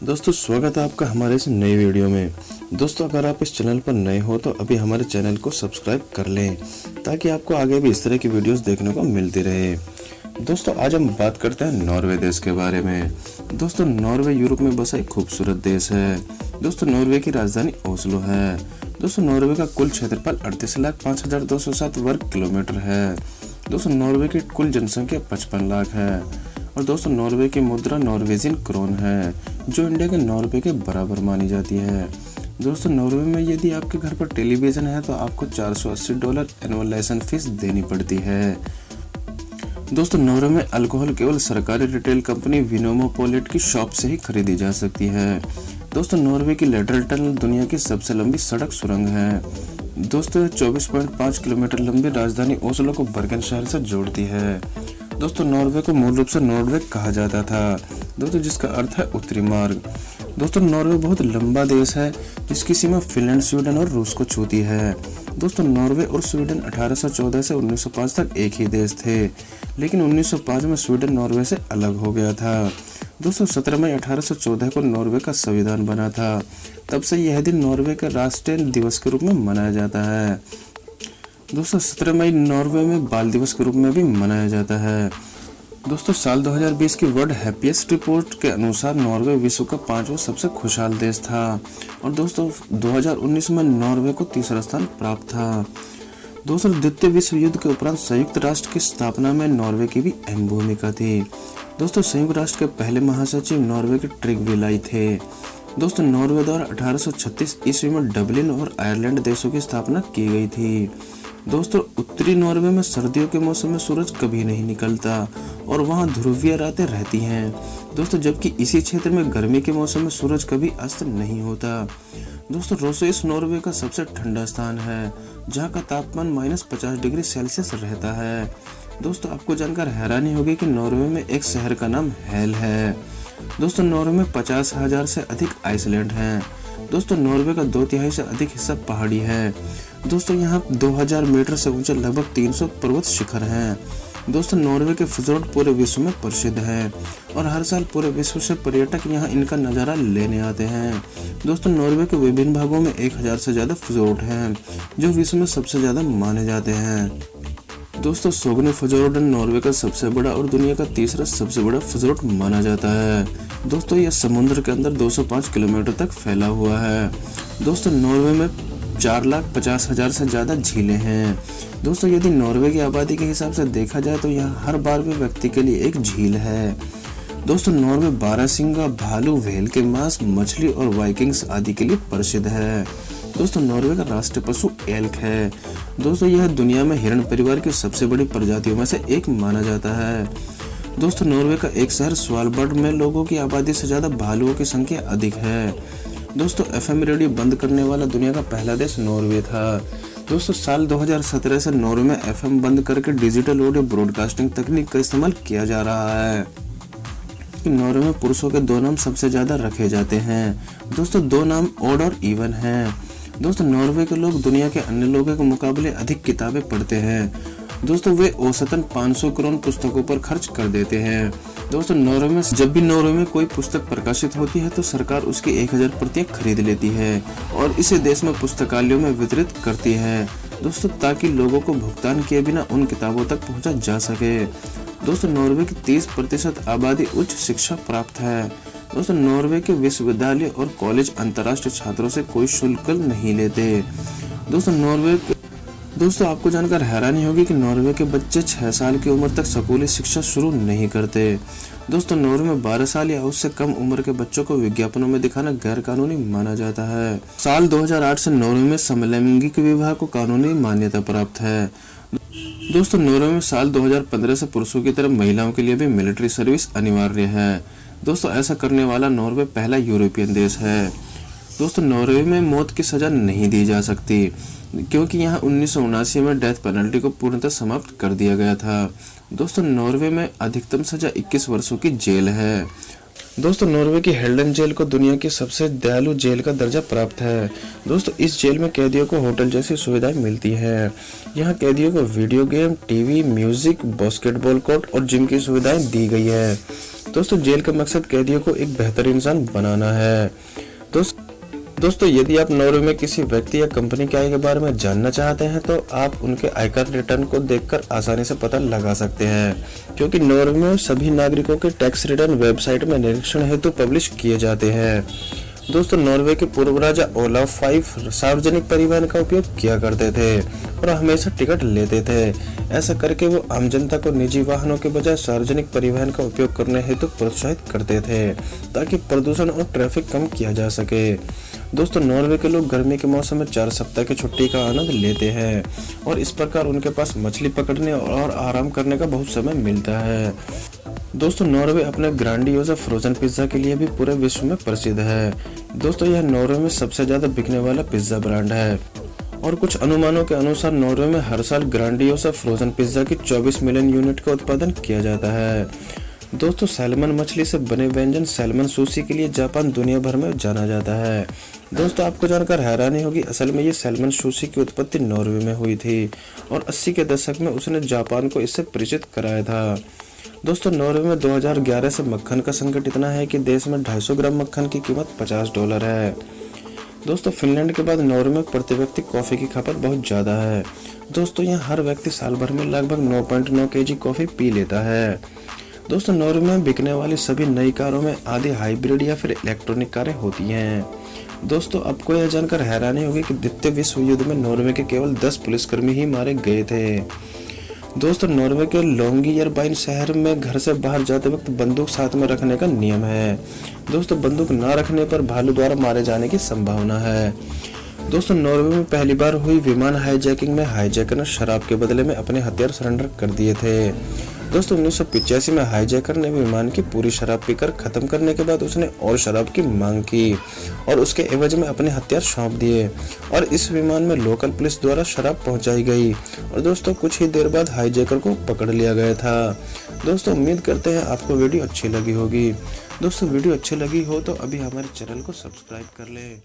दोस्तों स्वागत है आपका हमारे इस नई वीडियो में। दोस्तों अगर आप इस चैनल पर नए हो तो अभी हमारे चैनल को सब्सक्राइब कर लें ताकि आपको आगे भी इस तरह की वीडियोस देखने को मिलती रहे। दोस्तों आज हम बात करते हैं नॉर्वे देश के बारे में। दोस्तों नॉर्वे यूरोप में बसा एक खूबसूरत देश है। दोस्तों नॉर्वे की राजधानी ओस्लो है। दोस्तों नॉर्वे का कुल क्षेत्रफल 38,05,207 वर्ग किलोमीटर है। दोस्तों नॉर्वे की कुल जनसंख्या 55 लाख है। और दोस्तों नॉर्वे की मुद्रा नॉर्वेजियन क्रोन है जो इंडिया के नॉर्वे के बराबर मानी जाती है। दोस्तों नॉर्वे में यदि आपके घर पर टेलीविजन है तो आपको $480 एनुअल लाइसेंस फीस देनी पड़ती है। दोस्तों नॉर्वे में अल्कोहल केवल सरकारी रिटेल कंपनी विनोमोपोलिट की शॉप से ही खरीदी जा सकती है। दोस्तों नॉर्वे की लेटरल टनल दुनिया की सबसे लंबी सड़क सुरंग है। दोस्तों 24.5 किलोमीटर लंबी राजधानी ओस्लो को बर्गन शहर से जोड़ती है। दोस्तों नॉर्वे को मूल रूप से नॉर्वे कहा जाता था दोस्तों, जिसका अर्थ है उत्तरी मार्ग। दोस्तों नॉर्वे बहुत लंबा देश है जिसकी सीमा फिनलैंड, स्वीडन और रूस को छूती है। दोस्तों नॉर्वे और स्वीडन 1814 से 1905 तक एक ही देश थे, लेकिन 1905 में स्वीडन नॉर्वे से अलग हो गया था। दोस्तों 17 मई 1814 को नॉर्वे का संविधान बना था। तब से यह दिन नॉर्वे का राष्ट्रीय दिवस के रूप में मनाया जाता है। दोस्तों 17 मई नॉर्वे में बाल दिवस के रूप में भी मनाया जाता है। दोस्तों साल 2020 की वर्ल्ड हैप्पीएस्ट रिपोर्ट के अनुसार नॉर्वे विश्व का 5वां सबसे खुशहाल देश था। और दोस्तों 2019 में नॉर्वे को तीसरा स्थान प्राप्त था। दोस्तों द्वितीय विश्व युद्ध के उपरांत संयुक्त राष्ट्र की स्थापना में नॉर्वे की भी अहम भूमिका थी। दोस्तों संयुक्त राष्ट्र के पहले महासचिव नॉर्वे के ट्रिगवे लाई थे। दोस्तों नॉर्वे द्वारा 1836 ईस्वी में डबलिन और आयरलैंड देशों की स्थापना की गई थी। दोस्तों उत्तरी नॉर्वे में सर्दियों के मौसम में सूरज कभी नहीं निकलता और वहां ध्रुवीय रातें रहती हैं। दोस्तों जबकि इसी क्षेत्र में गर्मी के मौसम में सूरज कभी अस्त नहीं होता। दोस्तों रोसोइस नॉर्वे का सबसे ठंडा स्थान है जहां का तापमान -50 डिग्री सेल्सियस रहता है। दोस्तों आपको जानकर हैरानी होगी कि नॉर्वे में एक शहर का नाम हेल है। दोस्तों नॉर्वे में 50,000 से अधिक आइसलैंड हैं। दोस्तों नॉर्वे का 2/3 से अधिक हिस्सा पहाड़ी है। दोस्तों यहाँ 2000 मीटर से ऊंचे लगभग 300 पर्वत शिखर हैं। दोस्तों नॉर्वे के फिजोर्ड पूरे विश्व में प्रसिद्ध हैं और हर साल पूरे विश्व से पर्यटक यहाँ इनका नज़ारा लेने आते हैं। दोस्तों नॉर्वे के विभिन्न भागों में 1000 से ज़्यादा फिजोर्ड हैं जो विश्व में सबसे ज़्यादा माने जाते हैं। दोस्तों सोग्ने फिजोर्ड नॉर्वे का सबसे बड़ा और दुनिया का तीसरा सबसे बड़ा फिजोर्ड माना जाता है। दोस्तों यह समुद्र के अंदर 205 किलोमीटर तक फैला हुआ है। दोस्तों नॉर्वे में 4,50,000 से ज़्यादा झीलें हैं। दोस्तों यदि नॉर्वे की आबादी के हिसाब से देखा जाए तो यहाँ हर 12वें व्यक्ति के लिए एक झील है। दोस्तों नॉर्वे बारहसिंगा, भालू, व्हेल के मांस, मछली और वाइकिंग्स आदि के लिए प्रसिद्ध है। दोस्तों नॉर्वे का राष्ट्रीय पशु एल्क है। दोस्तों यह दुनिया में हिरण परिवार की सबसे बड़ी प्रजातियों में से एक माना जाता है। दोस्तों नॉर्वे का एक शहर स्वालबर्ड में लोगों की आबादी से ज़्यादा भालुओं की संख्या अधिक है। दोस्तों एफएम रेडियो बंद करने वाला दुनिया का पहला देश नॉर्वे था। दोस्तों साल 2017 से नॉर्वे में एफएम बंद करके डिजिटल ऑडियो ब्रॉडकास्टिंग तकनीक का इस्तेमाल किया जा रहा है। नॉर्वे में पुरुषों के 2 नाम सबसे ज्यादा रखे जाते हैं। दोस्तों 2 नाम ऑड और इवन हैं। दोस्तों नॉर्वे के लोग दुनिया के अन्य लोगों के मुकाबले अधिक किताबें पढ़ते हैं। दोस्तों वे औसतन 500 करोड़ पुस्तकों पर खर्च कर देते हैं। दोस्तों नॉर्वे में जब भी नॉर्वे में कोई पुस्तक प्रकाशित होती है तो सरकार उसकी 1000 प्रतियां खरीद लेती है और इसे देश में पुस्तकालयों में वितरित करती है। दोस्तों ताकि लोगों को भुगतान किए बिना उन किताबों तक पहुंचा जा सके। दोस्तों नॉर्वे की 30% आबादी उच्च शिक्षा प्राप्त है। दोस्तों नॉर्वे के विश्वविद्यालय और कॉलेज अंतर्राष्ट्रीय छात्रों से कोई शुल्क नहीं लेते। दोस्तों आपको जानकर हैरानी होगी कि नॉर्वे के बच्चे 6 साल की उम्र तक स्कूली शिक्षा शुरू नहीं करते। दोस्तों नॉर्वे में 12 साल या उससे कम उम्र के बच्चों को विज्ञापनों में दिखाना गैर कानूनी माना जाता है। साल 2008 से नॉर्वे में समलैंगिक विवाह को कानूनी मान्यता प्राप्त है। दोस्तों नॉर्वे में साल 2015 से पुरुषों की तरह महिलाओं के लिए भी मिलिट्री सर्विस अनिवार्य है। दोस्तों ऐसा करने वाला नॉर्वे पहला यूरोपियन देश है। दोस्तों नॉर्वे में मौत की सजा नहीं दी जा सकती क्योंकि यहाँ 1979 में डेथ पेनल्टी को पूर्णतः समाप्त कर दिया गया था। दोस्तों नॉर्वे में अधिकतम सजा 21 वर्षों की जेल है। दोस्तों नॉर्वे की हेल्डन जेल को दुनिया की सबसे दयालु जेल का दर्जा प्राप्त है। दोस्तों इस जेल में कैदियों को होटल जैसी सुविधाएं मिलती है। यहाँ कैदियों को video game, TV, music, basketball court और जिम की सुविधाएं दी गई है। दोस्तों जेल का मकसद कैदियों को एक बेहतर इंसान बनाना है। दोस्तों यदि आप नॉर्वे में किसी व्यक्ति या कंपनी के आय के बारे में जानना चाहते हैं तो आप उनके आयकर रिटर्न को देखकर आसानी से पता लगा सकते हैं, क्योंकि नॉर्वे में सभी नागरिकों के टैक्स रिटर्न वेबसाइट में निरीक्षण हेतु पब्लिश किए जाते हैं। दोस्तों नॉर्वे के पूर्व राजा ओलाफ 5 सार्वजनिक परिवहन का उपयोग किया करते थे और हमेशा टिकट लेते थे। ऐसा करके वो आम जनता को निजी वाहनों के बजाय सार्वजनिक परिवहन का उपयोग करने हेतु प्रोत्साहित करते थे, ताकि प्रदूषण और ट्रैफिक कम किया जा सके। दोस्तों नॉर्वे के लोग गर्मी के मौसम में 4 सप्ताह की छुट्टी का आनंद लेते हैं और इस प्रकार उनके पास मछली पकड़ने और आराम करने का बहुत समय मिलता है। दोस्तों नॉर्वे अपने ग्रैंडियोसा फ्रोजन पिज्जा के लिए भी पूरे विश्व में प्रसिद्ध है। दोस्तों यह नॉर्वे में सबसे ज्यादा बिकने वाला पिज्जा ब्रांड है और कुछ अनुमानों के अनुसार नॉर्वे में हर साल ग्रैंडियोसा फ्रोजन पिज्जा की 24 मिलियन यूनिट का उत्पादन किया जाता है। दोस्तों सैल्मन मछली से बने व्यंजन सैल्मन सुशी के लिए जापान दुनिया भर में जाना जाता है। दोस्तों आपको जानकर हैरानी होगी, असल में ये सैल्मन सुशी की उत्पत्ति नॉर्वे में हुई थी और 80 के दशक में उसने जापान को इससे परिचित कराया था। दोस्तों नॉर्वे में 2011 से मक्खन का संकट इतना है कि देश में 250 ग्राम मक्खन की कीमत $50 है। दोस्तों फिनलैंड के बाद नॉर्वे में प्रति व्यक्ति कॉफी की खपत बहुत ज्यादा है। दोस्तों यहाँ हर व्यक्ति साल भर में लगभग 9.9 kg कॉफी पी लेता है। दोस्तों नॉर्वे में बिकने वाली सभी नई कारों में आधी हाइब्रिड या फिर इलेक्ट्रॉनिक कारें होती हैं। दोस्तों आपको यह जानकर हैरानी होगी कि द्वितीय विश्व युद्ध में नॉर्वे के केवल 10 पुलिसकर्मी ही मारे गए थे। दोस्तों नॉर्वे के लोंगियरबाइन शहर में घर से बाहर जाते वक्त बंदूक साथ में रखने का नियम है। दोस्तों बंदूक ना रखने पर भालू द्वारा मारे जाने की संभावना है। दोस्तों नॉर्वे में पहली बार हुई विमान हाईजैकिंग में हाईजैकर ने शराब के बदले में अपने हथियार सरेंडर कर दिए थे। दोस्तों 1985 में हाईजैकर ने विमान की पूरी शराब पीकर खत्म करने के बाद उसने और शराब की मांग की और उसके एवज में अपने हथियार सौंप दिए और इस विमान में लोकल पुलिस द्वारा शराब पहुंचाई गई और दोस्तों कुछ ही देर बाद हाईजैकर को पकड़ लिया गया था। दोस्तों उम्मीद करते हैं आपको वीडियो अच्छी लगी होगी। दोस्तों वीडियो अच्छी लगी हो तो अभी हमारे चैनल को सब्सक्राइब कर लें।